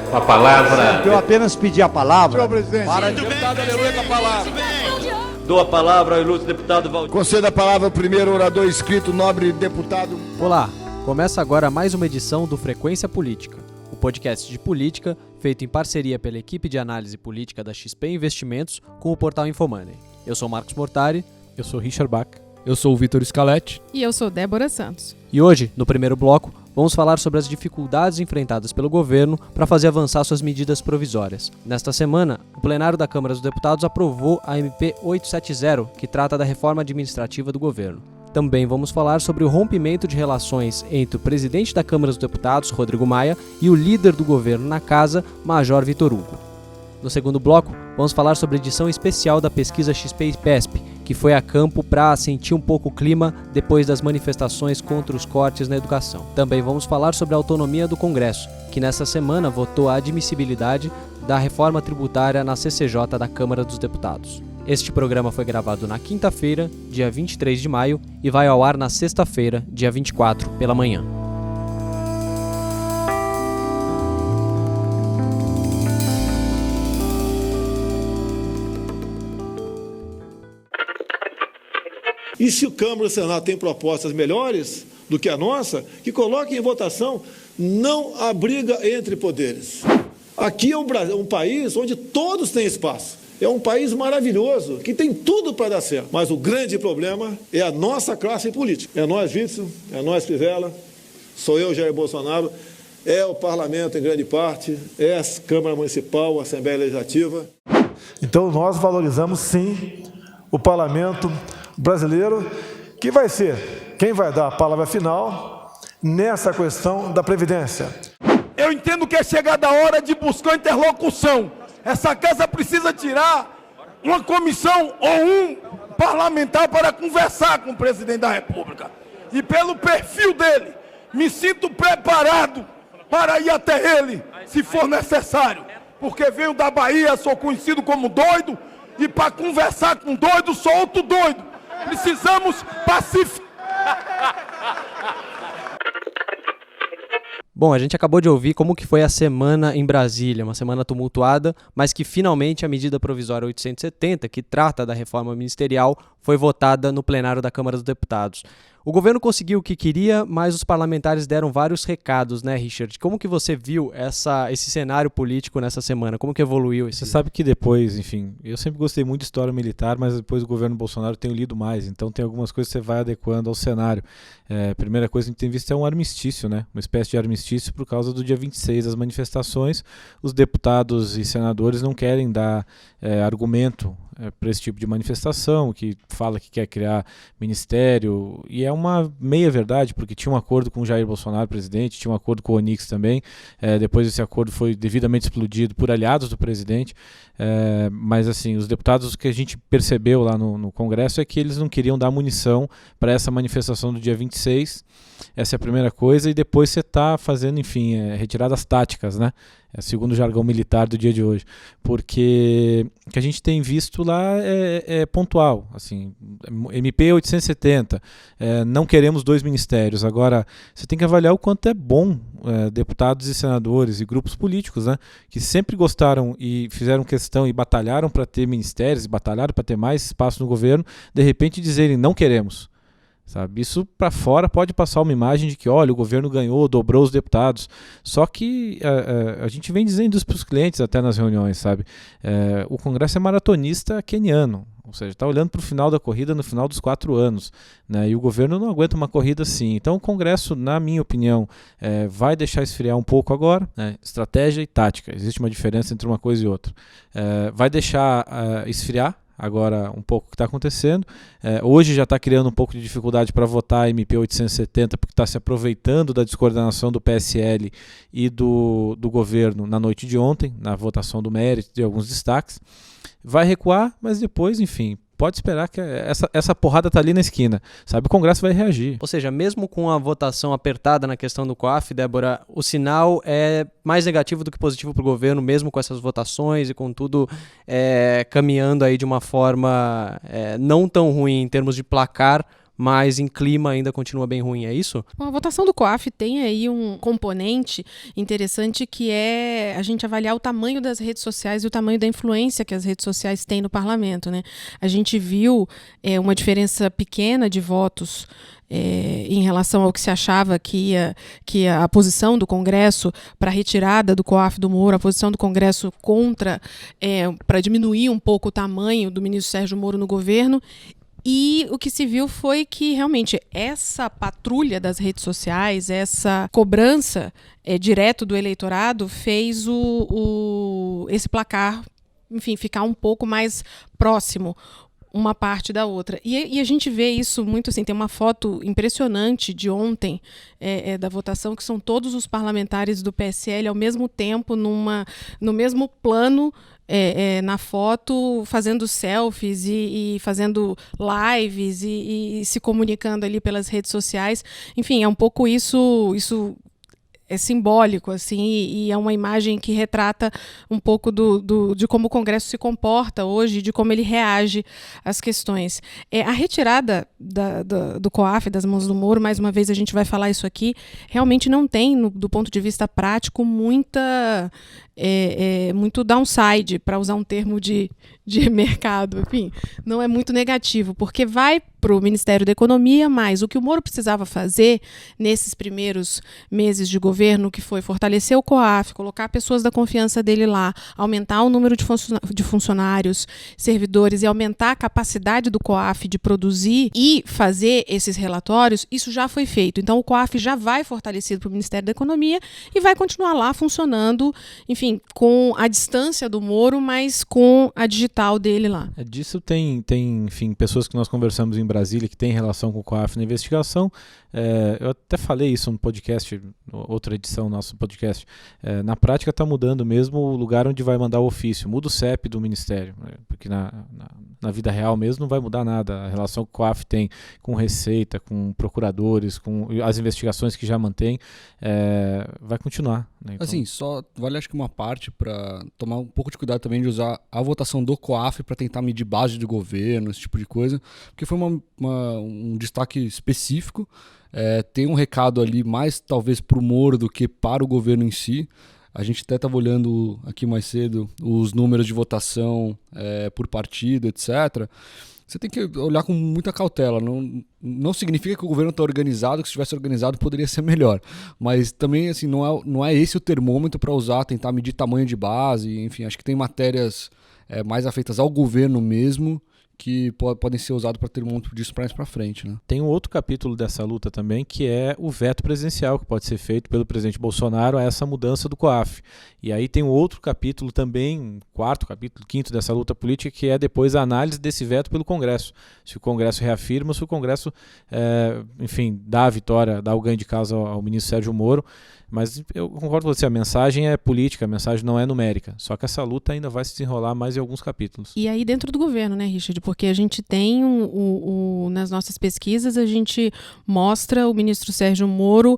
Com a palavra. Eu apenas pedi a palavra. Senhor presidente. Para deputado, aleluia, com a palavra. Dou a palavra ao ilustre deputado Valdir. Conceda a palavra ao primeiro orador inscrito, nobre deputado. Olá, começa agora mais uma edição do Frequência Política, o podcast de política feito em parceria pela equipe de análise política da XP Investimentos com o portal Infomoney. Eu sou Marcos Mortari. Eu sou Richard Bach. Eu sou o Vitor Scaletti. E eu sou Débora Santos. E hoje, no primeiro bloco, vamos falar sobre as dificuldades enfrentadas pelo governo para fazer avançar suas medidas provisórias. Nesta semana, o plenário da Câmara dos Deputados aprovou a MP 870, que trata da reforma administrativa do governo. Também vamos falar sobre o rompimento de relações entre o presidente da Câmara dos Deputados, Rodrigo Maia, e o líder do governo na casa, Major Vitor Hugo. No segundo bloco, vamos falar sobre a edição especial da pesquisa XP e PESP, que foi a campo para sentir um pouco o clima depois das manifestações contra os cortes na educação. Também vamos falar sobre a autonomia do Congresso, que nesta semana votou a admissibilidade da reforma tributária na CCJ da Câmara dos Deputados. Este programa foi gravado na quinta-feira, dia 23 de maio, e vai ao ar na sexta-feira, dia 24, pela manhã. E se o Câmara e o Senado têm propostas melhores do que a nossa, que coloquem em votação, não há briga entre poderes. Aqui é um país onde todos têm espaço. É um país maravilhoso, que tem tudo para dar certo. Mas o grande problema é a nossa classe política. É nós, Witzel, é nós, Crivella, sou eu, Jair Bolsonaro, é o parlamento em grande parte, é a Câmara Municipal, a Assembleia Legislativa. Então nós valorizamos sim o parlamento brasileiro, que vai ser quem vai dar a palavra final nessa questão da Previdência. Eu entendo que é chegada a hora de buscar interlocução. Essa casa precisa tirar uma comissão ou um parlamentar para conversar com o presidente da República. E pelo perfil dele, me sinto preparado para ir até ele, se for necessário. Porque venho da Bahia, sou conhecido como doido, e para conversar com doido, sou outro doido. Precisamos pacificar. Bom, a gente acabou de ouvir como que foi a semana em Brasília, uma semana tumultuada, mas que finalmente a medida provisória 870, que trata da reforma ministerial, foi votada no plenário da Câmara dos Deputados. O governo conseguiu o que queria, mas os parlamentares deram vários recados, né, Richard? Como que você viu esse cenário político nessa semana? Como que evoluiu esse... Você sabe que depois, enfim, eu sempre gostei muito de história militar, mas depois do governo Bolsonaro tenho lido mais, então tem algumas coisas que você vai adequando ao cenário. A primeira coisa que a gente tem visto é um armistício, né? Uma espécie de armistício por causa do dia 26 das manifestações. Os deputados e senadores não querem dar argumento para esse tipo de manifestação, que fala que quer criar ministério, e é uma meia verdade, porque tinha um acordo com o Jair Bolsonaro, presidente, tinha um acordo com o Onix também, depois esse acordo foi devidamente explodido por aliados do presidente, mas assim, os deputados, o que a gente percebeu lá no Congresso é que eles não queriam dar munição para essa manifestação do dia 26, essa é a primeira coisa, e depois você está fazendo, enfim, retiradas táticas, né? Segundo o jargão militar do dia de hoje, porque o que a gente tem visto lá é pontual, assim, MP 870, não queremos 2 ministérios. Agora, você tem que avaliar o quanto é bom deputados e senadores e grupos políticos, né, que sempre gostaram e fizeram questão e batalharam para ter ministérios, e batalharam para ter mais espaço no governo, de repente dizerem não queremos. Sabe? Isso para fora pode passar uma imagem de que, olha, o governo ganhou, dobrou os deputados. Só que a gente vem dizendo isso para os clientes até nas reuniões, sabe? O Congresso é maratonista queniano, ou seja, está olhando para o final da corrida no final dos 4 anos, né? E o governo não aguenta uma corrida assim. Então o Congresso, na minha opinião, vai deixar esfriar um pouco agora, né? Estratégia e tática, existe uma diferença entre uma coisa e outra. Vai deixar esfriar agora um pouco o que está acontecendo. Hoje já está criando um pouco de dificuldade para votar a MP 870, porque está se aproveitando da descoordenação do PSL e do governo na noite de ontem, na votação do mérito de alguns destaques. Vai recuar, mas depois, enfim, pode esperar que essa porrada tá ali na esquina, sabe? O Congresso vai reagir. Ou seja, mesmo com a votação apertada na questão do COAF, Débora, o sinal é mais negativo do que positivo para o governo, mesmo com essas votações e com tudo caminhando aí de uma forma não tão ruim em termos de placar, mas em clima ainda continua bem ruim, é isso? Bom, a votação do COAF tem aí um componente interessante que é a gente avaliar o tamanho das redes sociais e o tamanho da influência que as redes sociais têm no parlamento, né? A gente viu uma diferença pequena de votos em relação ao que se achava que a posição do Congresso para a retirada do COAF do Moro, a posição do Congresso contra, para diminuir um pouco o tamanho do ministro Sérgio Moro no governo. E o que se viu foi que realmente essa patrulha das redes sociais, essa cobrança direto do eleitorado fez esse placar, enfim, ficar um pouco mais próximo uma parte da outra. E a gente vê isso muito assim, tem uma foto impressionante de ontem da votação, que são todos os parlamentares do PSL ao mesmo tempo, no mesmo plano, na foto, fazendo selfies e fazendo lives e se comunicando ali pelas redes sociais. Enfim, é um pouco isso é simbólico, assim, e é uma imagem que retrata um pouco de como o Congresso se comporta hoje, de como ele reage às questões. A retirada do COAF, das mãos do Moro, mais uma vez a gente vai falar isso aqui, realmente não tem, do ponto de vista prático, muito downside, para usar um termo de mercado, enfim, não é muito negativo, porque vai para o Ministério da Economia, mas o que o Moro precisava fazer nesses primeiros meses de governo, que foi fortalecer o COAF, colocar pessoas da confiança dele lá, aumentar o número de funcionários, servidores e aumentar a capacidade do COAF de produzir e fazer esses relatórios, isso já foi feito. Então o COAF já vai fortalecido para o Ministério da Economia e vai continuar lá funcionando, enfim, com a distância do Moro, mas com a digital dele lá. Disso tem, enfim, pessoas que nós conversamos em Brasília que tem relação com o COAF na investigação. Eu até falei isso no podcast, outra edição do nosso podcast. Na prática está mudando mesmo o lugar onde vai mandar o ofício. Muda o CEP do Ministério, porque na vida real mesmo não vai mudar nada. A relação que o COAF tem com Receita, com procuradores, com as investigações que já mantém, vai continuar. Né? Então... Assim, só vale acho que uma parte para tomar um pouco de cuidado também de usar a votação do COAF para tentar medir base do governo, esse tipo de coisa, porque foi um destaque específico. Tem um recado ali mais talvez para o Moro do que para o governo em si. A gente até estava olhando aqui mais cedo os números de votação por partido, etc. Você tem que olhar com muita cautela. Não significa que o governo está organizado, que se estivesse organizado poderia ser melhor. Mas também assim, não é esse o termômetro para usar, tentar medir tamanho de base. Enfim, acho que tem matérias mais afeitas ao governo mesmo, que podem ser usados para ter um monte disso para frente. Né? Tem um outro capítulo dessa luta também, que é o veto presidencial que pode ser feito pelo presidente Bolsonaro a essa mudança do COAF. E aí tem um outro capítulo também, quarto capítulo, quinto dessa luta política, que é depois a análise desse veto pelo Congresso. Se o Congresso reafirma, se o Congresso, enfim, dá a vitória, dá o ganho de causa ao ministro Sérgio Moro. Mas eu concordo com você, a mensagem é política, a mensagem não é numérica. Só que essa luta ainda vai se desenrolar mais em alguns capítulos. E aí dentro do governo, né, Richard? Porque a gente tem, nas nossas pesquisas, a gente mostra o ministro Sérgio Moro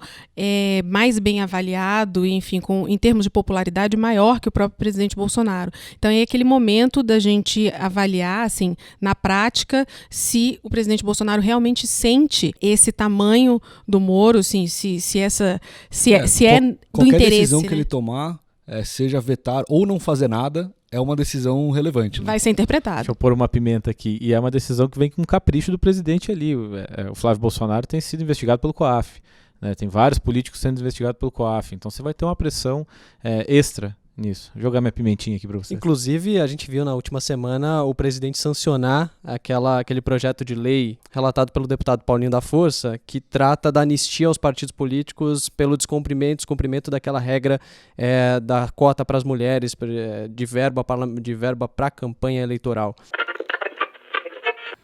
mais bem avaliado, enfim, em termos de popularidade, maior que o próprio presidente Bolsonaro. Então é aquele momento da gente avaliar, assim, na prática, se o presidente Bolsonaro realmente sente esse tamanho do Moro, assim, se é do qualquer interesse, decisão né? que ele tomar, seja vetar ou não fazer nada, é uma decisão relevante. Né? Vai ser interpretado. Deixa eu pôr uma pimenta aqui. E é uma decisão que vem com um capricho do presidente ali. O Flávio Bolsonaro tem sido investigado pelo COAF. Né? Tem vários políticos sendo investigados pelo COAF. Então você vai ter uma pressão extra nisso. Vou jogar minha pimentinha aqui para você. Inclusive, a gente viu na última semana o presidente sancionar aquele projeto de lei relatado pelo deputado Paulinho da Força, que trata da anistia aos partidos políticos pelo descumprimento daquela regra da cota para as mulheres, de verba para a campanha eleitoral.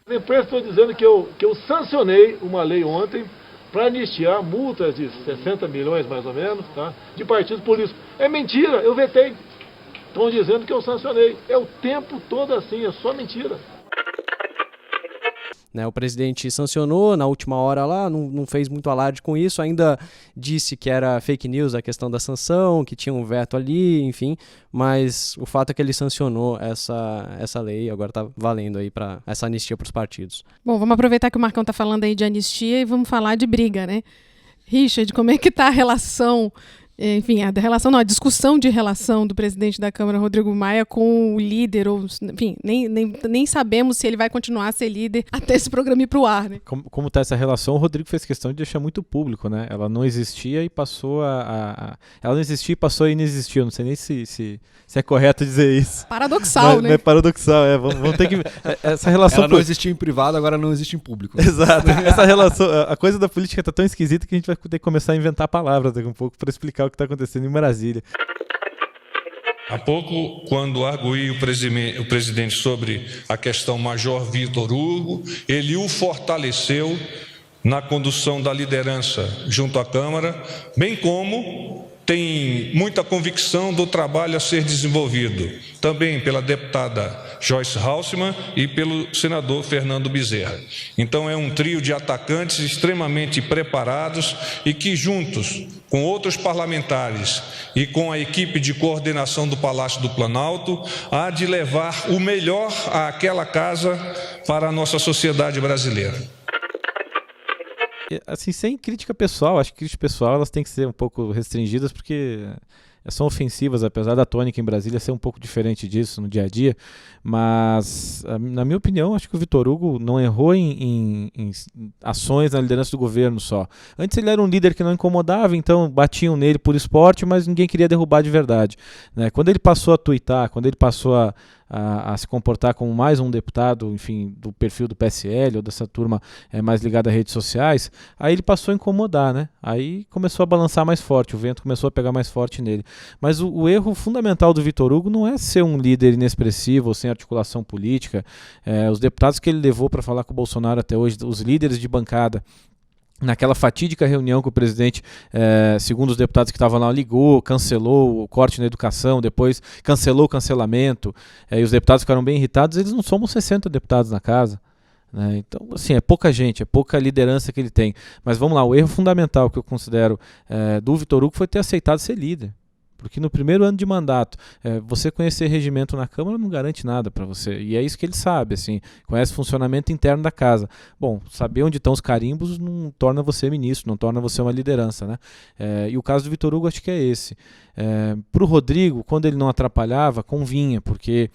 As empresas estão dizendo que eu sancionei uma lei ontem para anistiar multas de 60 milhões, mais ou menos, tá, de partidos políticos. É mentira, eu vetei. Estão dizendo que eu sancionei. É o tempo todo assim, é só mentira. né? O presidente sancionou na última hora lá, não fez muito alarde com isso, ainda disse que era fake news a questão da sanção, que tinha um veto ali, enfim, mas o fato é que ele sancionou essa lei, agora está valendo aí para essa anistia para os partidos. Bom, vamos aproveitar que o Marcão está falando aí de anistia e vamos falar de briga, né? Richard, como é que está a relação, enfim, a discussão de relação do presidente da Câmara, Rodrigo Maia, com o líder, ou, enfim, nem sabemos se ele vai continuar a ser líder até esse programa ir para o ar, né? Como está essa relação, o Rodrigo fez questão de deixar muito público, né? Ela não existia e passou ela não existia e passou a inexistir. Eu não sei nem se é correto dizer isso. Paradoxal, né? É paradoxal, vamos ter que... Essa relação... Ela não existia em privado, agora não existe em público. Exato. Essa relação, a coisa da política está tão esquisita que a gente vai ter que começar a inventar palavras daqui a um pouco para explicar o que está acontecendo em Brasília. Há pouco, quando arguí o presidente sobre a questão Major Vitor Hugo, ele o fortaleceu na condução da liderança junto à Câmara, bem como tem muita convicção do trabalho a ser desenvolvido, também pela deputada Joyce Halsemann e pelo senador Fernando Bezerra. Então é um trio de atacantes extremamente preparados e que juntos, com outros parlamentares e com a equipe de coordenação do Palácio do Planalto, há de levar o melhor àquela casa para a nossa sociedade brasileira. Assim, sem crítica pessoal, acho que crítica pessoal elas têm que ser um pouco restringidas porque são ofensivas, apesar da tônica em Brasília ser um pouco diferente disso no dia a dia, mas na minha opinião, acho que o Vitor Hugo não errou em ações na liderança do governo só. Antes ele era um líder que não incomodava, então batiam nele por esporte, mas ninguém queria derrubar de verdade, né? Quando ele passou a tuitar, quando ele passou a se comportar como mais um deputado, enfim, do perfil do PSL ou dessa turma mais ligada a redes sociais, aí ele passou a incomodar, né? Aí começou a balançar mais forte, o vento começou a pegar mais forte nele. Mas o erro fundamental do Vitor Hugo não é ser um líder inexpressivo ou sem articulação política. Os deputados que ele levou para falar com o Bolsonaro até hoje, os líderes de bancada, naquela fatídica reunião que o presidente, segundo os deputados que estavam lá, ligou, cancelou o corte na educação, depois cancelou o cancelamento, e os deputados ficaram bem irritados. Eles não somos 60 deputados na casa, né? Então, assim, é pouca gente, é pouca liderança que ele tem. Mas vamos lá, o erro fundamental que eu considero do Vitor Hugo foi ter aceitado ser líder. Porque no primeiro ano de mandato, você conhecer regimento na Câmara não garante nada para você. E é isso que ele sabe, assim, conhece o funcionamento interno da casa. Bom, saber onde estão os carimbos não torna você ministro, não torna você uma liderança, né? E o caso do Vitor Hugo acho que é esse. Para o Rodrigo, quando ele não atrapalhava, convinha, porque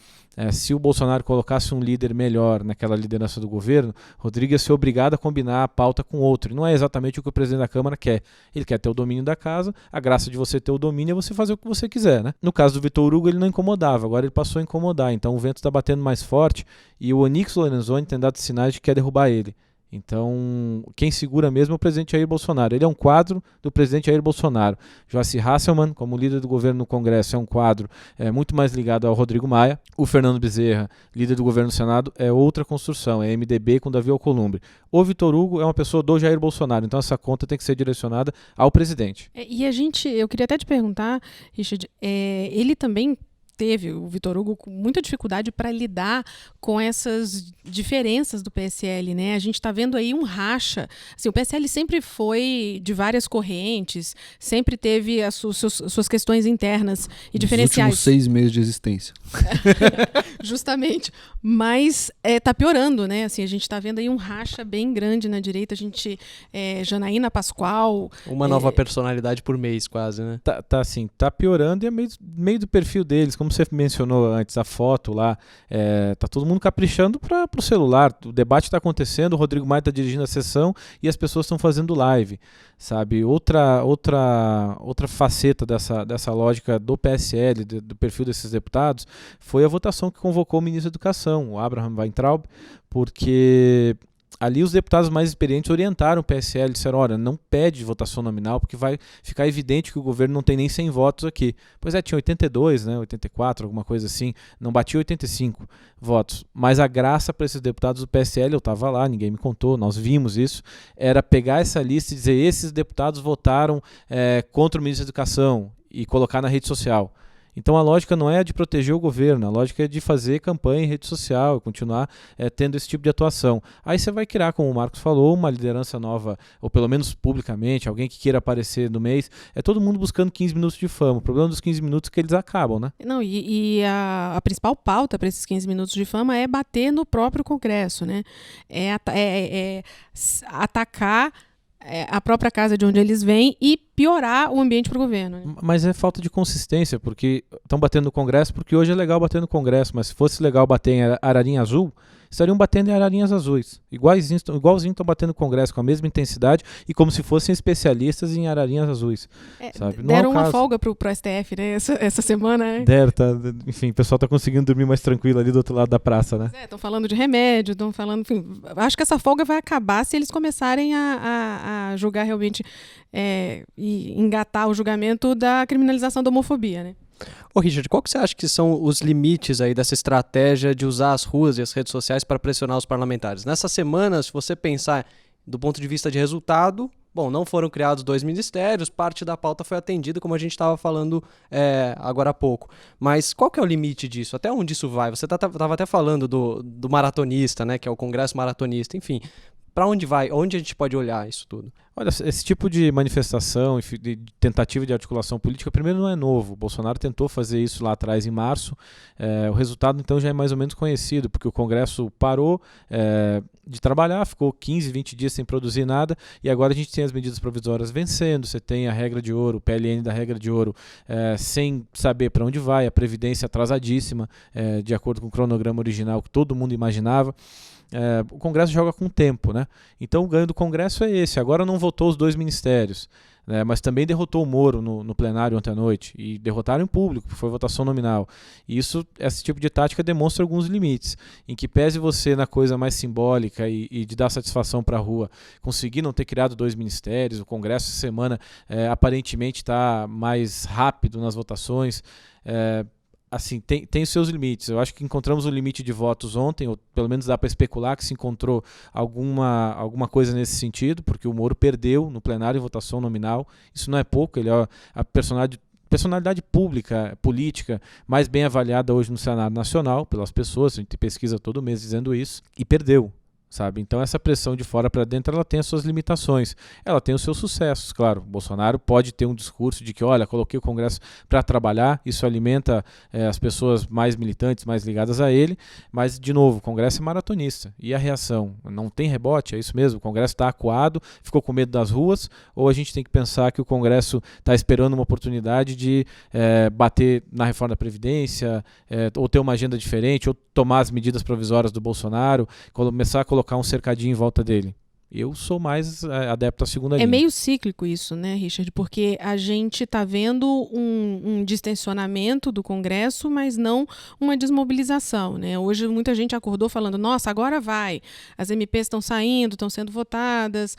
se o Bolsonaro colocasse um líder melhor naquela liderança do governo, Rodrigo ia ser obrigado a combinar a pauta com outro. E não é exatamente o que o presidente da Câmara quer. Ele quer ter o domínio da casa, a graça de você ter o domínio é você fazer o que você quiser, né? No caso do Vitor Hugo, ele não incomodava, agora ele passou a incomodar, então o vento está batendo mais forte e o Onyx Lorenzoni tem dado sinais de que quer derrubar ele. Então, quem segura mesmo é o presidente Jair Bolsonaro. Ele é um quadro do presidente Jair Bolsonaro. Joyce Hasselmann, como líder do governo no Congresso, é um quadro muito mais ligado ao Rodrigo Maia. O Fernando Bezerra, líder do governo no Senado, é outra construção, é MDB com Davi Alcolumbre. O Vitor Hugo é uma pessoa do Jair Bolsonaro, então essa conta tem que ser direcionada ao presidente. E eu queria até te perguntar, Richard, ele também teve, o Vitor Hugo, com muita dificuldade para lidar com essas diferenças do PSL, né? A gente está vendo aí um racha. Assim, o PSL sempre foi de várias correntes, sempre teve as suas questões internas e diferenciais. Nos últimos 6 meses de existência. Justamente. Mas está piorando, né? Assim, a gente está vendo aí um racha bem grande na direita. A gente, Janaína Pascoal... Uma nova personalidade por mês, quase, né? Tá piorando e é meio do perfil deles. Como você mencionou antes, a foto lá, tá todo mundo caprichando para o celular. O debate está acontecendo, o Rodrigo Maia está dirigindo a sessão e as pessoas estão fazendo live, sabe? Outra faceta dessa lógica do PSL, do perfil desses deputados, foi a votação que convocou o ministro da Educação, o Abraham Weintraub, porque ali os deputados mais experientes orientaram o PSL, disseram, olha, não pede votação nominal, porque vai ficar evidente que o governo não tem nem 100 votos aqui. Pois tinha 82, né, 84, alguma coisa assim, não batia 85 votos. Mas a graça para esses deputados do PSL, eu estava lá, ninguém me contou, nós vimos isso, era pegar essa lista e dizer, esses deputados votaram contra o ministro da Educação e colocar na rede social. Então a lógica não é a de proteger o governo, a lógica é de fazer campanha em rede social, continuar tendo esse tipo de atuação. Aí você vai criar, como o Marcos falou, uma liderança nova, ou pelo menos publicamente, alguém que queira aparecer no mês. É todo mundo buscando 15 minutos de fama. O problema dos 15 minutos é que eles acabam, né? Não, e a principal pauta para esses 15 minutos de fama é bater no próprio Congresso, né? É atacar a própria casa de onde eles vêm e piorar o ambiente para o governo. Né? Mas é falta de consistência, porque estão batendo no Congresso, porque hoje é legal bater no Congresso, mas se fosse legal bater em ararinha azul, estariam batendo em ararinhas azuis. Igualzinho estão batendo no Congresso, com a mesma intensidade e como se fossem especialistas em ararinhas azuis. Sabe? Deram uma folga pro STF, né? Essa semana. Né? Deram, tá, enfim, o pessoal está conseguindo dormir mais tranquilo ali do outro lado da praça, né? Estão falando de remédio, estão falando... Enfim, acho que essa folga vai acabar se eles começarem a julgar realmente e engatar o julgamento da criminalização da homofobia, né? Ô Richard, qual que você acha que são os limites aí dessa estratégia de usar as ruas e as redes sociais para pressionar os parlamentares? Nessa semana, se você pensar do ponto de vista de resultado, bom, não foram criados 2 ministérios, parte da pauta foi atendida, como a gente estava falando agora há pouco. Mas qual que é o limite disso? Até onde isso vai? Você estava até falando do maratonista, né, que é o Congresso Maratonista, enfim. Para onde vai? Onde a gente pode olhar isso tudo? Olha, esse tipo de manifestação, de tentativa de articulação política, primeiro não é novo. O Bolsonaro tentou fazer isso lá atrás, em março. O resultado, então, já é mais ou menos conhecido, porque o Congresso parou de trabalhar, ficou 15, 20 dias sem produzir nada, e agora a gente tem as medidas provisórias vencendo, você tem a regra de ouro, o PLN da regra de ouro, sem saber para onde vai, a Previdência atrasadíssima, de acordo com o cronograma original que todo mundo imaginava. O Congresso joga com o tempo, né? Então o ganho do Congresso é esse. Agora não votou os 2 ministérios, né? Mas também derrotou o Moro no plenário ontem à noite, e derrotaram em público, foi votação nominal. E esse tipo de tática demonstra alguns limites, em que pese você na coisa mais simbólica e de dar satisfação para a rua, conseguir não ter criado 2 ministérios, o Congresso essa semana aparentemente está mais rápido nas votações, assim, tem os seus limites. Eu acho que encontramos o limite de votos ontem, ou pelo menos dá para especular que se encontrou alguma coisa nesse sentido, porque o Moro perdeu no plenário em votação nominal. Isso não é pouco, ele é a personalidade pública, política, mais bem avaliada hoje no Senado Nacional pelas pessoas, a gente pesquisa todo mês dizendo isso, e perdeu. Sabe? Então essa pressão de fora para dentro ela tem as suas limitações, ela tem os seus sucessos, claro. O Bolsonaro pode ter um discurso de que, olha, coloquei o Congresso para trabalhar, isso alimenta as pessoas mais militantes, mais ligadas a ele, mas de novo, o Congresso é maratonista, e a reação? Não tem rebote, é isso mesmo, o Congresso está acuado, ficou com medo das ruas, ou a gente tem que pensar que o Congresso está esperando uma oportunidade de bater na reforma da Previdência, ou ter uma agenda diferente, ou tomar as medidas provisórias do Bolsonaro, começar a colocar um cercadinho em volta dele. Eu sou mais adepto à segunda linha. É meio cíclico isso, né, Richard? Porque a gente está vendo um distensionamento do Congresso, mas não uma desmobilização, né? Hoje muita gente acordou falando, nossa, agora vai. As MPs estão saindo, estão sendo votadas,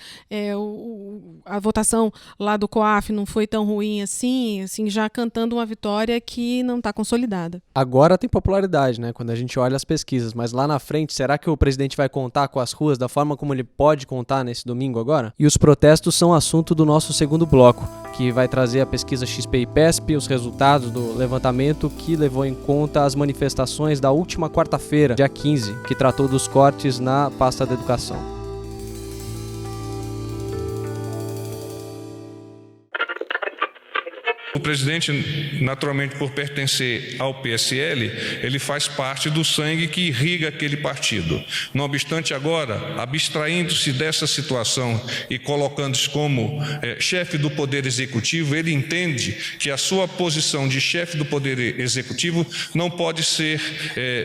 a votação lá do COAF não foi tão ruim assim, já cantando uma vitória que não está consolidada. Agora tem popularidade, né? Quando a gente olha as pesquisas, mas lá na frente, será que o presidente vai contar com as ruas da forma como ele pode contar nesse domingo agora? E os protestos são assunto do nosso segundo bloco, que vai trazer a pesquisa XP e PESP, os resultados do levantamento que levou em conta as manifestações da última quarta-feira, dia 15, que tratou dos cortes na pasta da educação. O presidente, naturalmente, por pertencer ao PSL, ele faz parte do sangue que irriga aquele partido. Não obstante, agora, abstraindo-se dessa situação e colocando-se como chefe do Poder Executivo, ele entende que a sua posição de chefe do Poder Executivo não pode ser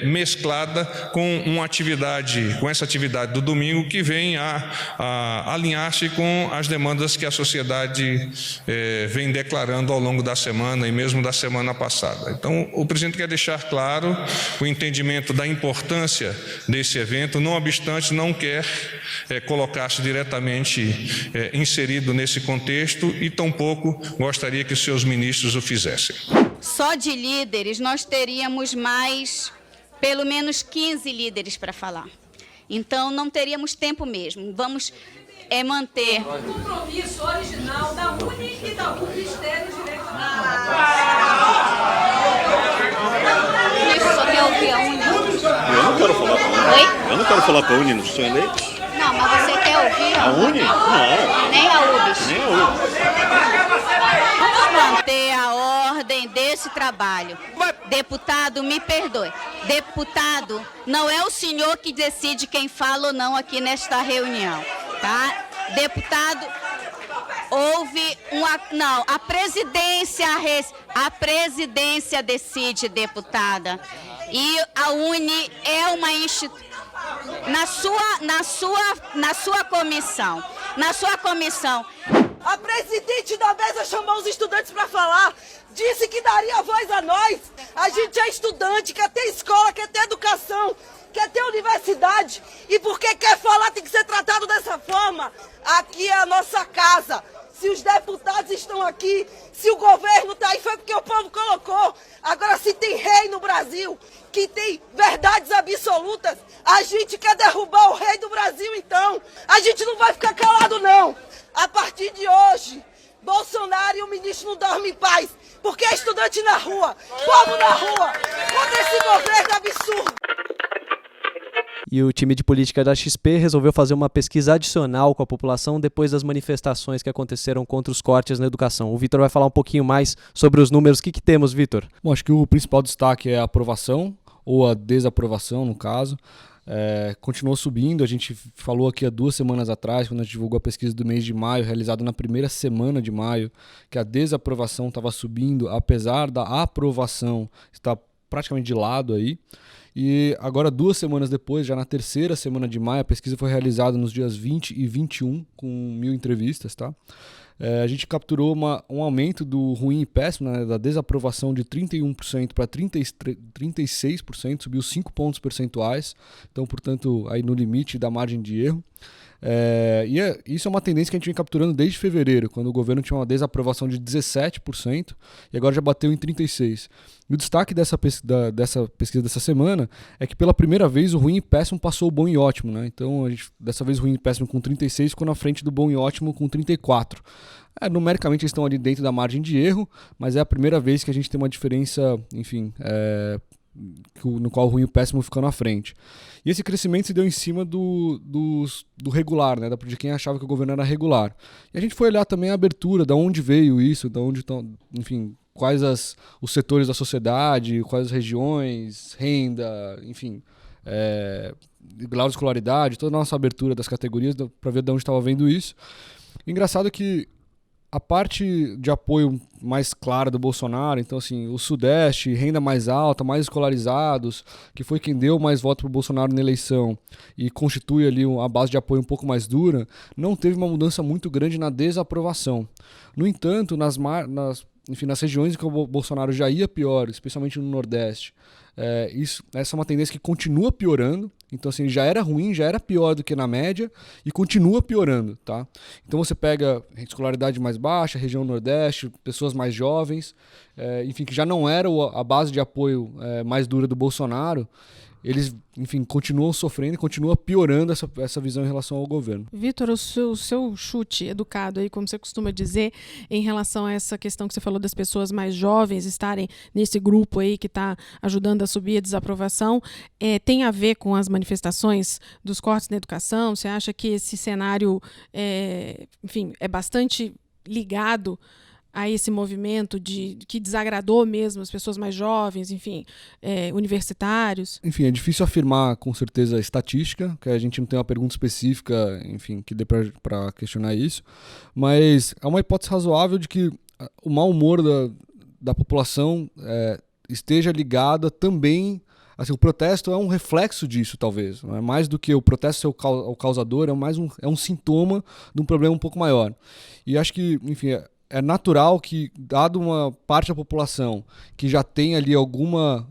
mesclada com essa atividade do domingo que vem a alinhar-se com as demandas que a sociedade vem declarando ao longo da semana e mesmo da semana passada. Então, o presidente quer deixar claro o entendimento da importância desse evento, não obstante, não quer colocar-se diretamente inserido nesse contexto e tampouco gostaria que seus ministros o fizessem. Só de líderes nós teríamos mais, pelo menos 15 líderes para falar. Então, não teríamos tempo mesmo. Vamos manter... O compromisso original da UNE e da UNE Ministério de Direitos Humanos. falar para a Uni, não são eleitos? Não, mas você quer ouvir A Uni? Não. Nem a UBS. Nem a UBS. Vamos manter a ordem desse trabalho. Deputado, me perdoe. Deputado, não é o senhor que decide quem fala ou não aqui nesta reunião, tá? Deputado, houve uma... Não, a presidência decide, deputada. E a Uni é uma instituição... Na sua comissão, a presidente da mesa chamou os estudantes para falar, disse que daria voz a nós. A gente é estudante, quer ter escola, quer ter educação, quer ter universidade. E porque quer falar tem que ser tratado dessa forma. Aqui é a nossa casa. Se os deputados estão aqui, se o governo está aí, foi porque o povo colocou. Agora, se tem rei no Brasil, que tem verdades absolutas, a gente quer derrubar o rei do Brasil, então. A gente não vai ficar calado, não. A partir de hoje, Bolsonaro e o ministro não dormem em paz, porque é estudante na rua, povo na rua, contra esse governo absurdo. E o time de política da XP resolveu fazer uma pesquisa adicional com a população depois das manifestações que aconteceram contra os cortes na educação. O Vitor vai falar um pouquinho mais sobre os números. O que temos, Vitor? Bom, acho que o principal destaque é a aprovação, ou a desaprovação, no caso. Continuou subindo, a gente falou aqui há 2 semanas atrás, quando a gente divulgou a pesquisa do mês de maio, realizada na primeira semana de maio, que a desaprovação estava subindo, apesar da aprovação estar praticamente de lado aí. E agora, 2 semanas depois, já na terceira semana de maio, a pesquisa foi realizada nos dias 20 e 21, com 1.000 entrevistas, tá? A gente capturou um aumento do ruim e péssimo, né, da desaprovação de 31% para 36%, subiu 5 pontos percentuais, então, portanto, aí no limite da margem de erro. Isso é uma tendência que a gente vem capturando desde fevereiro, quando o governo tinha uma desaprovação de 17% e agora já bateu em 36%. E o destaque dessa pesquisa dessa semana é que pela primeira vez o ruim e péssimo passou o bom e ótimo, né? Então, dessa vez o ruim e péssimo com 36% ficou na frente do bom e ótimo com 34%. Numericamente eles estão ali dentro da margem de erro, mas é a primeira vez que a gente tem uma diferença, enfim, no qual o ruim e o péssimo ficam na frente. E esse crescimento se deu em cima do regular, né, de quem achava que o governo era regular. E a gente foi olhar também a abertura, de onde veio isso, de onde estão, enfim, quais os setores da sociedade, quais as regiões, renda, enfim, grau de escolaridade, toda a nossa abertura das categorias para ver de onde estava vendo isso. Engraçado que a parte de apoio mais clara do Bolsonaro, então assim, o Sudeste, renda mais alta, mais escolarizados, que foi quem deu mais voto para o Bolsonaro na eleição e constitui ali a base de apoio um pouco mais dura, não teve uma mudança muito grande na desaprovação. No entanto, nas regiões em que o Bolsonaro já ia pior, especialmente no Nordeste, essa é uma tendência que continua piorando. Então, assim, já era ruim, já era pior do que na média e continua piorando, tá? Então, você pega escolaridade mais baixa, região Nordeste, pessoas mais jovens, enfim, que já não era a base de apoio mais dura do Bolsonaro, eles, enfim, continuam sofrendo e continuam piorando essa visão em relação ao governo. Vitor, o seu chute educado aí, como você costuma dizer, em relação a essa questão que você falou das pessoas mais jovens estarem nesse grupo aí que está ajudando a subir a desaprovação, tem a ver com as manifestações dos cortes na educação? Você acha que esse cenário, enfim, é bastante ligado a esse movimento que desagradou mesmo as pessoas mais jovens, enfim, universitários? Enfim, é difícil afirmar com certeza a estatística, que a gente não tem uma pergunta específica, enfim, que dê para questionar isso, mas é uma hipótese razoável de que o mau humor da população esteja ligada também. Assim, o protesto é um reflexo disso, talvez. Não é mais do que o protesto ser o causador, é um sintoma de um problema um pouco maior. E acho que, enfim, é natural que, dado uma parte da população que já tem ali alguma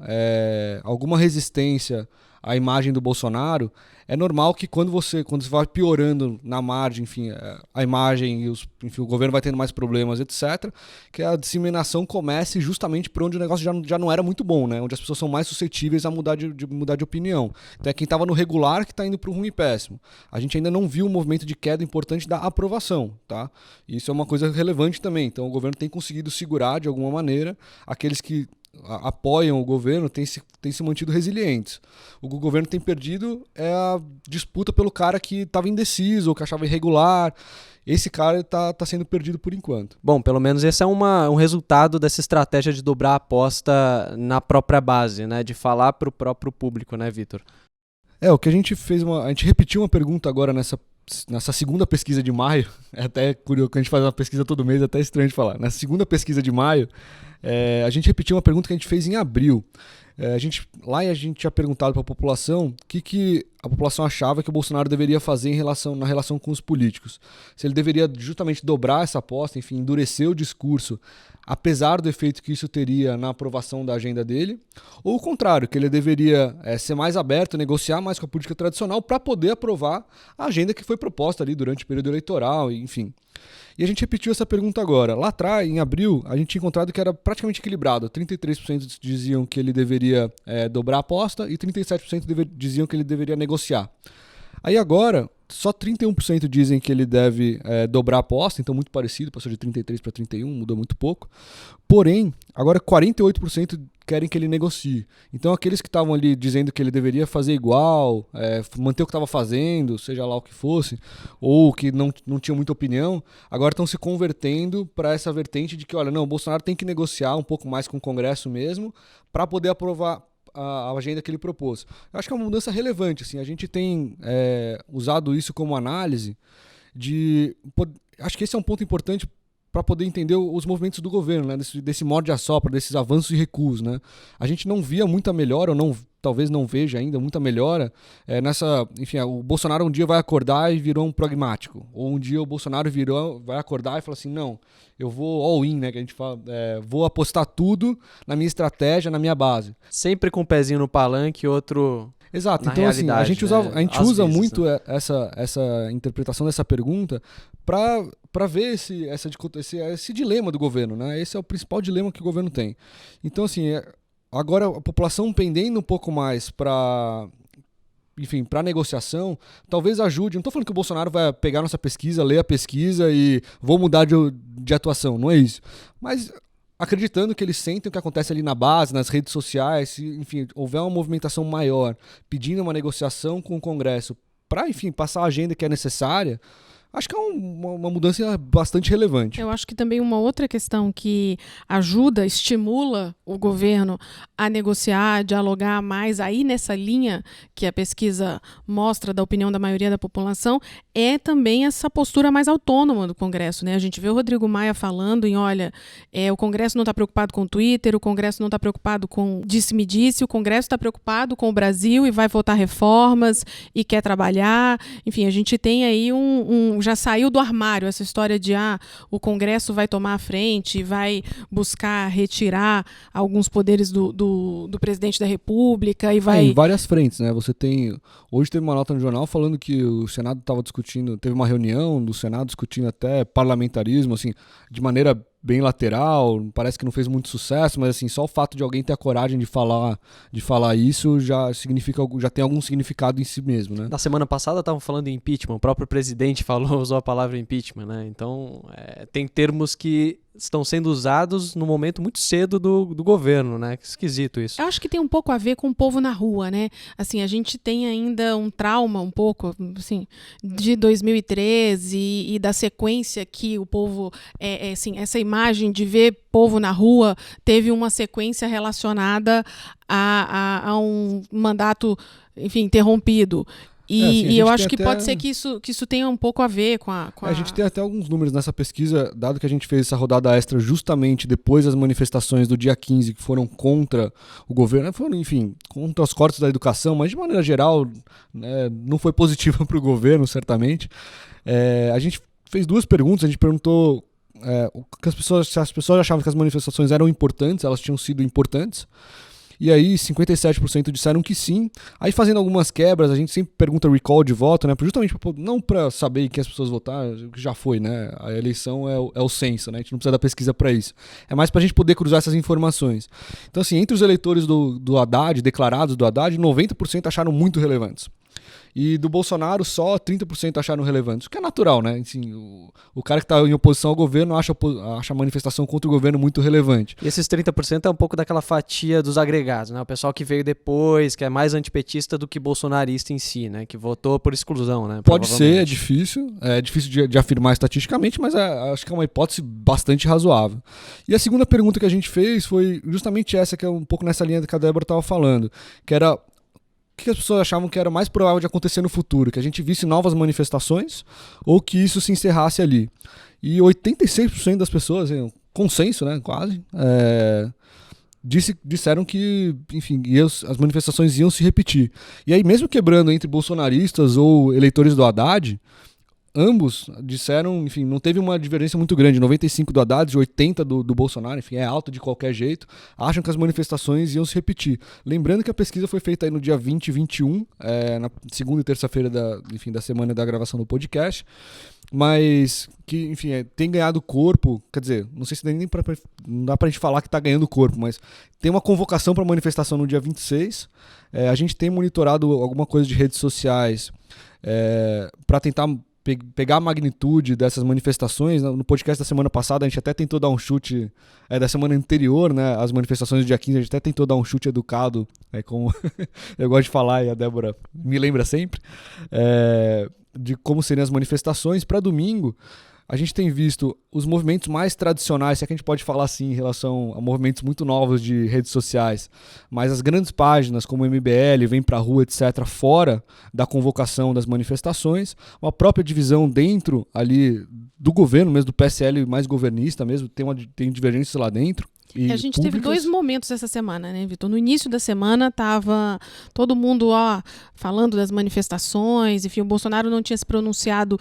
resistência à imagem do Bolsonaro, é normal que quando você vai piorando na margem, enfim, a imagem e enfim, o governo vai tendo mais problemas, etc., que a disseminação comece justamente por onde o negócio já não era muito bom, né? Onde as pessoas são mais suscetíveis a mudar de opinião. Então é quem estava no regular que está indo para o ruim e péssimo. A gente ainda não viu um movimento de queda importante da aprovação, tá? Isso é uma coisa relevante também. Então o governo tem conseguido segurar de alguma maneira aqueles que apoiam o governo têm se mantido resilientes. O que o governo tem perdido é a disputa pelo cara que estava indeciso ou que achava irregular. Esse cara tá sendo perdido por enquanto. Bom, pelo menos esse é um resultado dessa estratégia de dobrar a aposta na própria base, né? De falar para o próprio público, né, Vitor? O que a gente fez, a gente repetiu uma pergunta agora nessa segunda pesquisa de maio. É até curioso que a gente faz uma pesquisa todo mês, é até estranho de falar. Nessa segunda pesquisa de maio, a gente repetiu uma pergunta que a gente fez em abril. A gente tinha perguntado para a população o que a população achava que o Bolsonaro deveria fazer na relação com os políticos. Se ele deveria justamente dobrar essa aposta, enfim, endurecer o discurso, apesar do efeito que isso teria na aprovação da agenda dele, ou o contrário, que ele deveria ser mais aberto, negociar mais com a política tradicional para poder aprovar a agenda que foi proposta ali durante o período eleitoral, enfim. E a gente repetiu essa pergunta agora. Lá atrás, em abril, a gente tinha encontrado que era praticamente equilibrado. 33% diziam que ele deveria dobrar a aposta e 37% diziam que ele deveria negociar. Aí agora, só 31% dizem que ele deve dobrar a aposta, então muito parecido, passou de 33% para 31%, mudou muito pouco. Porém, agora 48% querem que ele negocie. Então aqueles que estavam ali dizendo que ele deveria fazer igual, manter o que estava fazendo, seja lá o que fosse, ou que não tinham muita opinião, agora estão se convertendo para essa vertente de que, olha, não, o Bolsonaro tem que negociar um pouco mais com o Congresso mesmo para poder aprovar a agenda que ele propôs. Eu acho que é uma mudança relevante. Assim, a gente tem usado isso como análise acho que esse é um ponto importante para poder entender os movimentos do governo, né? Desse morde-a-sopra, desses avanços e recuos, né? A gente não via muita melhora, talvez não veja ainda muita melhora enfim, o Bolsonaro um dia vai acordar e virou um pragmático, ou um dia o Bolsonaro vai acordar e falar assim, não, eu vou all-in, né, que a gente fala, vou apostar tudo na minha estratégia, na minha base. Sempre com um pezinho no palanque e outro... Exato, então assim, a gente usa muito essa interpretação dessa pergunta para ver esse dilema do governo, né? Esse é o principal dilema que o governo tem. Então assim, agora a população pendendo um pouco mais para negociação, talvez ajude. Não estou falando que o Bolsonaro vai pegar nossa pesquisa, ler a pesquisa e vou mudar de atuação, não é isso. Mas acreditando que eles sentem o que acontece ali na base, nas redes sociais, se, enfim, houver uma movimentação maior, pedindo uma negociação com o Congresso para, enfim, passar a agenda que é necessária, acho que é uma mudança bastante relevante. Eu acho que também uma outra questão que ajuda, estimula o governo a negociar, a dialogar mais aí nessa linha que a pesquisa mostra da opinião da maioria da população, é também essa postura mais autônoma do Congresso, né? A gente vê o Rodrigo Maia falando em, olha, o Congresso não está preocupado com o Twitter, o Congresso não está preocupado com disse-me-disse, o Congresso está preocupado com o Brasil e vai votar reformas e quer trabalhar. Enfim, a gente tem aí já saiu do armário essa história de o Congresso vai tomar a frente, vai buscar retirar alguns poderes do presidente da República e vai... em várias frentes, né? Hoje teve uma nota no jornal falando que o Senado estava discutindo, teve uma reunião do Senado discutindo até parlamentarismo, assim, de maneira bem lateral, parece que não fez muito sucesso, mas assim, só o fato de alguém ter a coragem de falar isso já tem algum significado em si mesmo, né? Na semana passada estavam falando em impeachment, o próprio presidente usou a palavra impeachment, né? Então, tem termos que estão sendo usados no momento muito cedo do governo, né? Que esquisito isso. Eu acho que tem um pouco a ver com o povo na rua, né? Assim, a gente tem ainda um trauma um pouco, assim, de 2013 e da sequência que o povo, assim, essa imagem de ver povo na rua teve uma sequência relacionada a um mandato, enfim, interrompido. E eu acho que pode ser que isso tenha um pouco a ver com a... A gente tem até alguns números nessa pesquisa, dado que a gente fez essa rodada extra justamente depois das manifestações do dia 15, que foram contra o governo, foram, enfim, contra os cortes da educação, mas de maneira geral, né, não foi positiva para o governo, certamente. A gente fez duas perguntas, a gente perguntou se as pessoas achavam que as manifestações eram importantes, elas tinham sido importantes. E aí 57% disseram que sim. Aí fazendo algumas quebras, a gente sempre pergunta recall de voto, né? Justamente não para saber que as pessoas votaram, que já foi, né? A eleição é o censo, né? A gente não precisa da pesquisa para isso. É mais para a gente poder cruzar essas informações. Então assim, entre os eleitores do Haddad, declarados do Haddad, 90% acharam muito relevantes. E do Bolsonaro, só 30% acharam relevantes, o que é natural, né? Assim, o cara que está em oposição ao governo acha a manifestação contra o governo muito relevante. E esses 30% é um pouco daquela fatia dos agregados, né? O pessoal que veio depois, que é mais antipetista do que bolsonarista em si, né? Que votou por exclusão, né? Pode ser, é difícil de afirmar estatisticamente, mas acho que é uma hipótese bastante razoável. E a segunda pergunta que a gente fez foi justamente essa, que é um pouco nessa linha que a Débora estava falando, que era o que as pessoas achavam que era mais provável de acontecer no futuro, que a gente visse novas manifestações ou que isso se encerrasse ali. E 86% das pessoas, consenso, né, quase, disseram que, enfim, as manifestações iam se repetir. E aí, mesmo quebrando entre bolsonaristas ou eleitores do Haddad, ambos disseram, enfim, não teve uma divergência muito grande, 95 do Haddad e 80 do Bolsonaro, enfim, é alto de qualquer jeito, acham que as manifestações iam se repetir. Lembrando que a pesquisa foi feita aí no dia 20 e 21, na segunda e terça-feira da semana da gravação do podcast, mas que, enfim, tem ganhado corpo, quer dizer, não sei se não dá pra gente falar que tá ganhando corpo, mas tem uma convocação para manifestação no dia 26, a gente tem monitorado alguma coisa de redes sociais para tentar pegar a magnitude dessas manifestações. No podcast da semana passada a gente até tentou dar um chute, da semana anterior, né, as manifestações do dia 15, a gente até tentou dar um chute educado, como eu gosto de falar e a Débora me lembra sempre, de como seriam as manifestações. Para domingo, a gente tem visto os movimentos mais tradicionais, se é que a gente pode falar assim, em relação a movimentos muito novos de redes sociais, mas as grandes páginas como o MBL, Vem Pra Rua, etc., fora da convocação das manifestações, uma própria divisão dentro ali do governo mesmo, do PSL mais governista mesmo, tem divergências lá dentro. A gente teve 2 momentos essa semana, né, Vitor? No início da semana estava todo mundo falando das manifestações, enfim, o Bolsonaro não tinha se pronunciado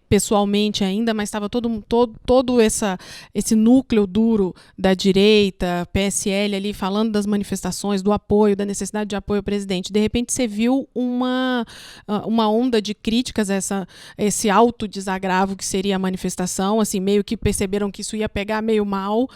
pessoalmente ainda, mas estava todo esse núcleo duro da direita, PSL ali, falando das manifestações, do apoio, da necessidade de apoio ao presidente. De repente você viu uma onda de críticas a esse alto desagravo que seria a manifestação, assim, meio que perceberam que isso ia pegar meio mal.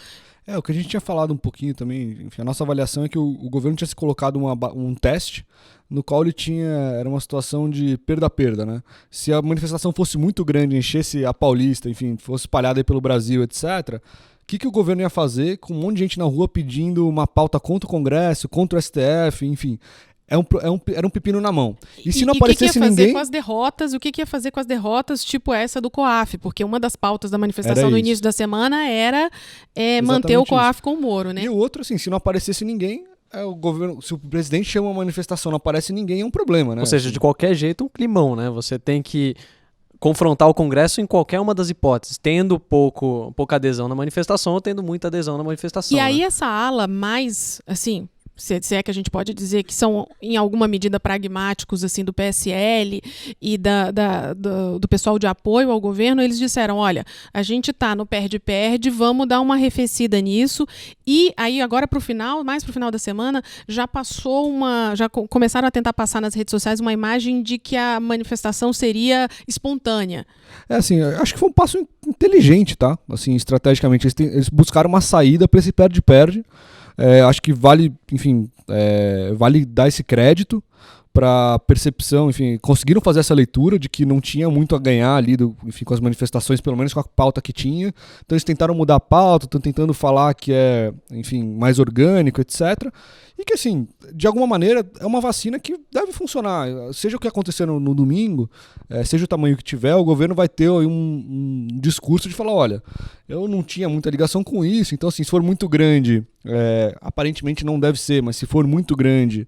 O que a gente tinha falado um pouquinho também, enfim, a nossa avaliação é que o governo tinha se colocado um teste no qual era uma situação de perda-perda, né? Se a manifestação fosse muito grande, enchesse a Paulista, enfim, fosse espalhada aí pelo Brasil, etc., o que o governo ia fazer com um monte de gente na rua pedindo uma pauta contra o Congresso, contra o STF, enfim... Era um pepino na mão. E se não aparecesse ninguém... O que ia fazer com as derrotas? O que ia fazer com as derrotas tipo essa do COAF? Porque uma das pautas da manifestação no início da semana era manter o COAF com o Moro, né? E o outro, assim, se não aparecesse ninguém, o governo, se o presidente chama uma manifestação e não aparece ninguém, é um problema, né? Ou seja, de qualquer jeito, um climão, né? Você tem que confrontar o Congresso em qualquer uma das hipóteses, tendo pouca adesão na manifestação ou tendo muita adesão na manifestação. E aí, né? essa ala mais, assim... se é que a gente pode dizer que são, em alguma medida, pragmáticos assim, do PSL e do pessoal de apoio ao governo, eles disseram, olha, a gente está no perde-perde, vamos dar uma arrefecida nisso. E aí, agora mais para o final da semana, já começaram a tentar passar nas redes sociais uma imagem de que a manifestação seria espontânea. Assim, acho que foi um passo inteligente, tá? Assim, estrategicamente, eles buscaram uma saída para esse perde-perde. Acho que vale dar esse crédito para percepção, enfim, conseguiram fazer essa leitura de que não tinha muito a ganhar ali, com as manifestações, pelo menos com a pauta que tinha. Então eles tentaram mudar a pauta, estão tentando falar que mais orgânico, etc. E que, assim, de alguma maneira, é uma vacina que deve funcionar. Seja o que acontecer no domingo, seja o tamanho que tiver, o governo vai ter um discurso de falar, olha, eu não tinha muita ligação com isso, então, assim, se for muito grande, aparentemente não deve ser, mas se for muito grande,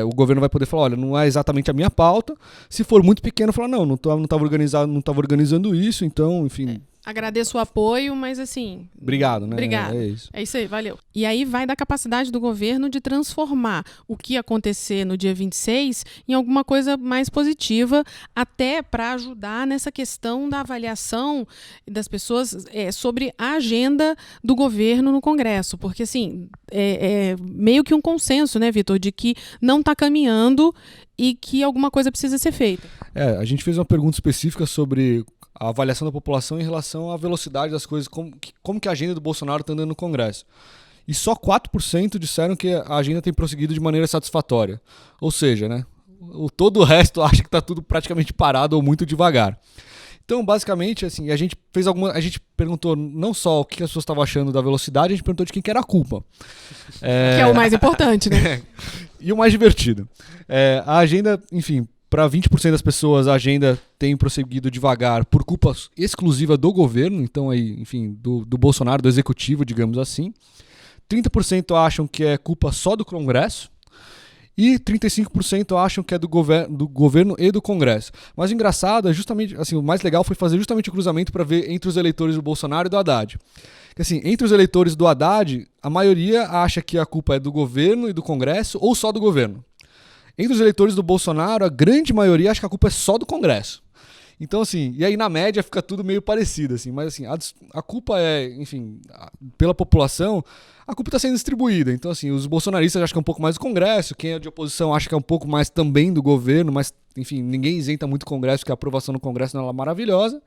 o governo vai poder falar, olha, não é exatamente a minha pauta. Se for muito pequeno, falar, não estava organizando isso, então, enfim... Agradeço o apoio, mas assim... Obrigado, né? Obrigado. É isso aí, valeu. E aí vai da capacidade do governo de transformar o que acontecer no dia 26 em alguma coisa mais positiva, até para ajudar nessa questão da avaliação das pessoas sobre a agenda do governo no Congresso. Porque, assim, é meio que um consenso, né, Vitor, de que não está caminhando e que alguma coisa precisa ser feita. A gente fez uma pergunta específica sobre a avaliação da população em relação à velocidade das coisas, como que a agenda do Bolsonaro está andando no Congresso. E só 4% disseram que a agenda tem prosseguido de maneira satisfatória. Ou seja, né, todo o resto acha que está tudo praticamente parado ou muito devagar. Então, basicamente, assim, a gente perguntou não só o que as pessoas estavam achando da velocidade, a gente perguntou de quem que era a culpa. Que é o mais importante, né? E o mais divertido. A agenda, enfim, para 20% das pessoas a agenda tem prosseguido devagar por culpa exclusiva do governo, então aí, enfim, do Bolsonaro, do executivo, digamos assim. 30% acham que é culpa só do Congresso. E 35% acham que é do governo e do Congresso. Mas o engraçado é justamente, assim, o mais legal foi fazer justamente o cruzamento para ver entre os eleitores do Bolsonaro e do Haddad. Assim, entre os eleitores do Haddad, a maioria acha que a culpa é do governo e do Congresso ou só do governo. Entre os eleitores do Bolsonaro, a grande maioria acha que a culpa é só do Congresso. Então, assim, e aí na média fica tudo meio parecido, assim, mas assim, a culpa é, enfim, pela população, a culpa está sendo distribuída. Então, assim, os bolsonaristas acham que é um pouco mais do Congresso, quem é de oposição acha que é um pouco mais também do governo, mas, enfim, ninguém isenta muito o Congresso, porque a aprovação no Congresso não é maravilhosa,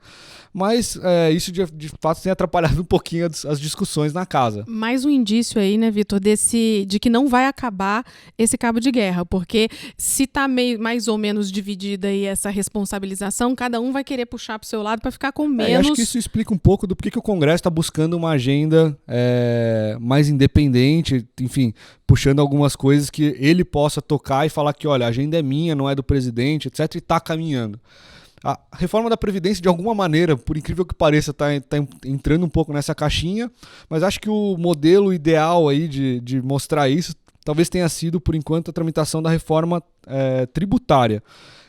mas isso de fato tem atrapalhado um pouquinho as discussões na casa. Mais um indício aí, né, Vitor, de que não vai acabar esse cabo de guerra, porque se está mais ou menos dividida aí essa responsabilização, cada um vai querer puxar para o seu lado para ficar com menos... acho que isso explica um pouco do porquê que o Congresso está buscando uma agenda mais independente, enfim, puxando algumas coisas que ele possa tocar e falar que, olha, a agenda é minha, não é do presidente, etc, e está caminhando. A reforma da Previdência, de alguma maneira, por incrível que pareça, está entrando um pouco nessa caixinha, mas acho que o modelo ideal aí de mostrar isso talvez tenha sido, por enquanto, a tramitação da reforma tributária.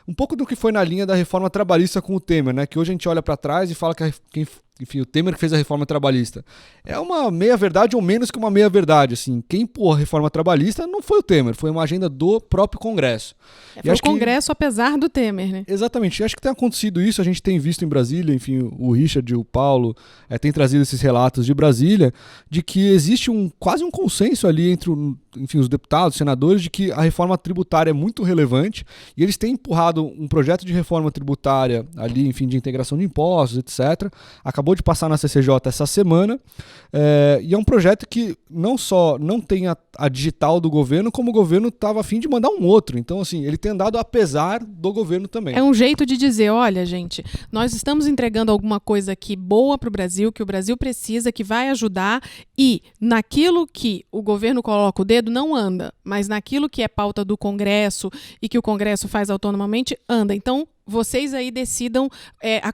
Um pouco do que foi na linha da reforma trabalhista com o Temer, né? Que hoje a gente olha para trás e fala que enfim, o Temer que fez a reforma trabalhista. É uma meia-verdade ou menos que uma meia-verdade. Assim. Quem empurrou a reforma trabalhista não foi o Temer, foi uma agenda do próprio Congresso. Foi o Congresso apesar do Temer, né? Exatamente. E acho que tem acontecido isso, a gente tem visto em Brasília, enfim, o Richard e o Paulo têm trazido esses relatos de Brasília, de que existe quase um consenso ali entre enfim, os deputados, senadores, de que a reforma tributária é muito relevante e eles têm empurrado um projeto de reforma tributária ali, enfim, de integração de impostos, etc. Acabou de passar na CCJ essa semana, e é um projeto que não só não tem a digital do governo, como o governo estava a fim de mandar um outro. Então, assim, ele tem andado apesar do governo também. É um jeito de dizer, olha, gente, nós estamos entregando alguma coisa aqui boa para o Brasil, que o Brasil precisa, que vai ajudar, e naquilo que o governo coloca o dedo não anda, mas naquilo que é pauta do Congresso e que o Congresso faz autonomamente, anda. Então, vocês aí decidam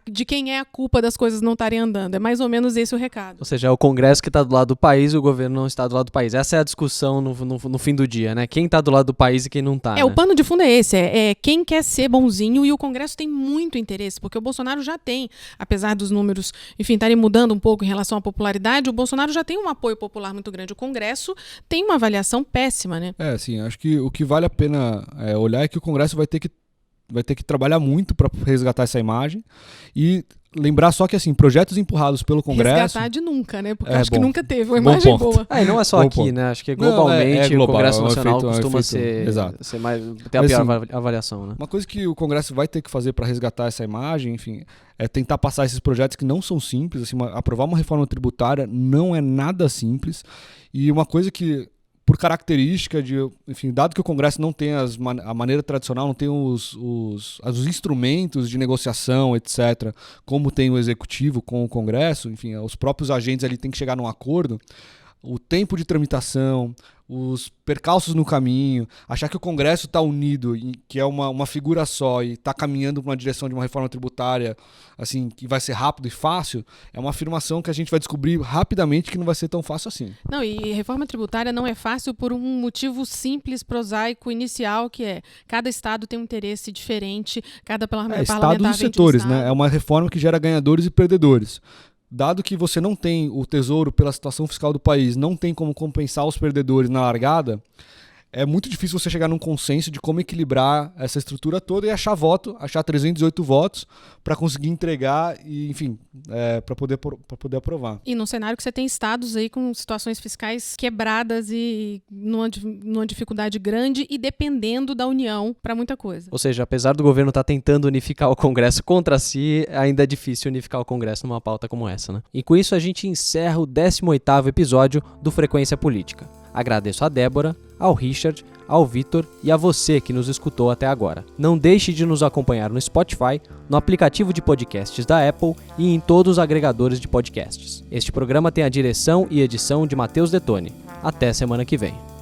de quem é a culpa das coisas não estarem andando. É mais ou menos esse o recado. Ou seja, é o Congresso que está do lado do país e o governo não está do lado do país. Essa é a discussão no fim do dia, né? Quem está do lado do país e quem não está. O pano de fundo é esse. Quem quer ser bonzinho, e o Congresso tem muito interesse, porque o Bolsonaro já tem, apesar dos números, enfim, estarem mudando um pouco em relação à popularidade, o Bolsonaro já tem um apoio popular muito grande. O Congresso tem uma avaliação péssima, né? Sim, acho que o que vale a pena olhar é que o Congresso vai ter que trabalhar muito para resgatar essa imagem e lembrar só que, assim, projetos empurrados pelo Congresso... Resgatar de nunca, né? Porque acho que nunca teve uma imagem boa. E não é só aqui, né? Acho que globalmente global, o Congresso Nacional costuma ser ter a pior avaliação, né? Uma coisa que o Congresso vai ter que fazer para resgatar essa imagem, enfim, é tentar passar esses projetos que não são simples. Assim, aprovar uma reforma tributária não é nada simples. E uma coisa que, por característica enfim, dado que o Congresso não tem a maneira tradicional, não tem os instrumentos de negociação, etc., como tem o Executivo com o Congresso, enfim, os próprios agentes ali têm que chegar num acordo, o tempo de tramitação, os percalços no caminho, achar que o Congresso está unido, que é uma figura só e está caminhando para uma direção de uma reforma tributária assim, que vai ser rápido e fácil, é uma afirmação que a gente vai descobrir rapidamente que não vai ser tão fácil assim. Não, e reforma tributária não é fácil por um motivo simples, prosaico, inicial, que é cada estado tem um interesse diferente, cada parlamentar Estados e setores, né? É uma reforma que gera ganhadores e perdedores. Dado que você não tem o Tesouro, pela situação fiscal do país, não tem como compensar os perdedores na largada, é muito difícil você chegar num consenso de como equilibrar essa estrutura toda e achar 318 votos para conseguir entregar e, enfim, para poder aprovar. E num cenário que você tem estados aí com situações fiscais quebradas e numa dificuldade grande e dependendo da União para muita coisa. Ou seja, apesar do governo estar tentando unificar o Congresso contra si, ainda é difícil unificar o Congresso numa pauta como essa, né? E com isso a gente encerra o 18º episódio do Frequência Política. Agradeço a Débora, ao Richard, ao Vitor e a você que nos escutou até agora. Não deixe de nos acompanhar no Spotify, no aplicativo de podcasts da Apple e em todos os agregadores de podcasts. Este programa tem a direção e edição de Matheus Detoni. Até semana que vem.